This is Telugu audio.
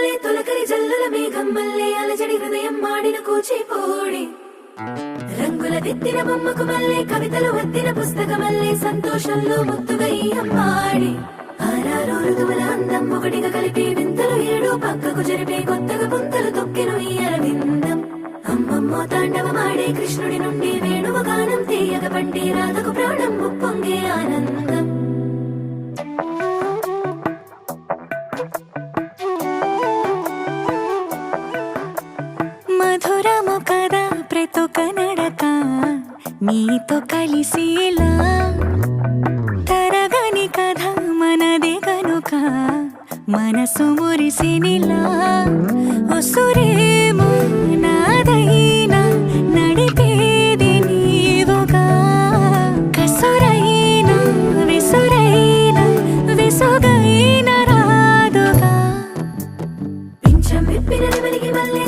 మల్లె తొలకరి జల్లుల మేఘం మల్లె అలజడి హృదయం మాడిన కూచిపోడి రంగుల దిద్దిన బొమ్మకు మల్లె కవితలు వద్దిన పుస్తకమల్లె సంతోషంలో ముద్దుగా ఈ అమ్మాడి ఆరారు ఋతువుల అందం ఒకటిగా కలిపి వింతలు ఏడు పక్కకు జరిపే కొత్తగా పుంతలు తొక్కెను ఈ అరవిందం అమ్మమ్మో తాండవమాడే కృష్ణుడి నుండి వేణువ గానం తీయగ పండి రాధకు ప్రాణం ఉప్పొంగే ఆనందం మధురము కదా ప్రతొక నడక నీతో కలిసేలా తరగని కథ మనదే కనుక మనసు మురిసినిలా ఉసురేమో నాదైనా నడిపేది నీవుగా కసురైనా విసురైనా విసుగైన రాదుగా పింఛం విప్పిన వెలిగి మల్లె